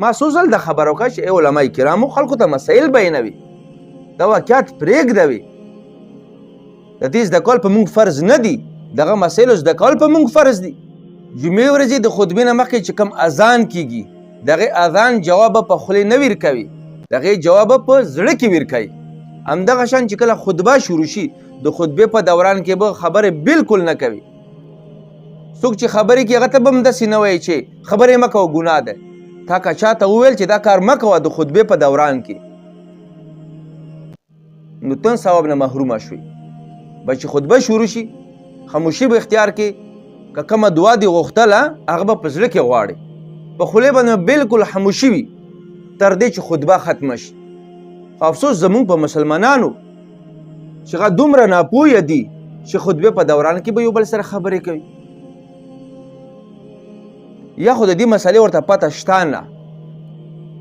ما څو ځل د خبرو وکړه چې علما کرامو خلکو ته مسایل بیانوي، دا واقعیت پرېږدوي. د دې زده کول په موږ فرض نه دي، دغه مسایلو زده کول په موږ فرض دي. جمعې ورځې د خطبې نه مخکې چې کوم اذان کیږي، دغه اذان جواب په خولې نه ورکوي، دغه جواب په زړه کې ورکوي. همدغه شان چې کله خطبه شروع شي، د خطبې په دوران کې به خبرې بالکل نه کوي. څوک چې خبرې کوي هغه ته به همداسې نه وایي چې خبرې مه کوه ګناه ده. تا که چاته وویل چې دا کار مه کوه د خطبې په دوران کې، نو ته ثواب نه محرومه شوي. به چې خطبه شروع شي خاموشي به اختیار کې، که کومه دعا دې غوښتله هغه به په زړه کې غواړي، په خولې باندې بالکل خاموشي وي تر دې چې خطبه ختمه شي. خو افسوس زمونږ په مسلمانانو چې هغه دومره ناپوهه دي چې خطبې په دوران کې به یو بل سره خبرې کوي، یا خو د دې مسئلې ورته پته شته نه.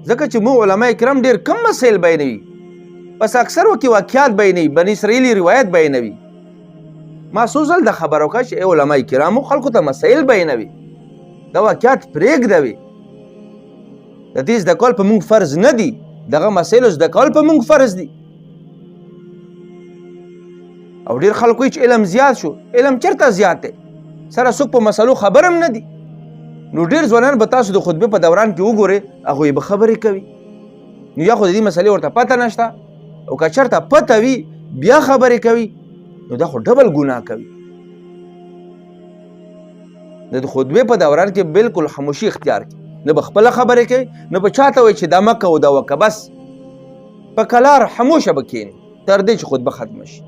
ځکه چې موږ علما کرام ډېر کم مسایل بیانوي، بس اکثر وکې واقعات بیانوي، بني اسرائیلي روایت بیانوي. ما څو ځل د خبرو وکړه چې علما کرامو خلکو ته مسایل بیانوي، دا واقعیت پرېږدوي. د دې زده کول په موږ فرض نه دي، دغه مسایلو زده کول په موږ فرض دي. او ډېر خلک وایي چې علم زیات شو. علم چېرته زیات دی؟ سره څوک په مسلو خبر هم نه دي. نو ډېر ځوانان به تاسو د خطبې په دوران کې وګورئ، هغوی به خبرې کوي. نو یا خو د دې مسلې ورته پته نشته، او که چېرته پته وي بیا خبرې کوي، نو دا خو ډبل ګناه کوي. د خطبې په دوران کې بالکل خاموشي اختیار کړي، نه به خپله خبرې کوي، نه به چاته وایي چې دا مه کوه دا وکړه. بس په کلار خاموشه به کښېني تر دې چې خطبه ختمه شي.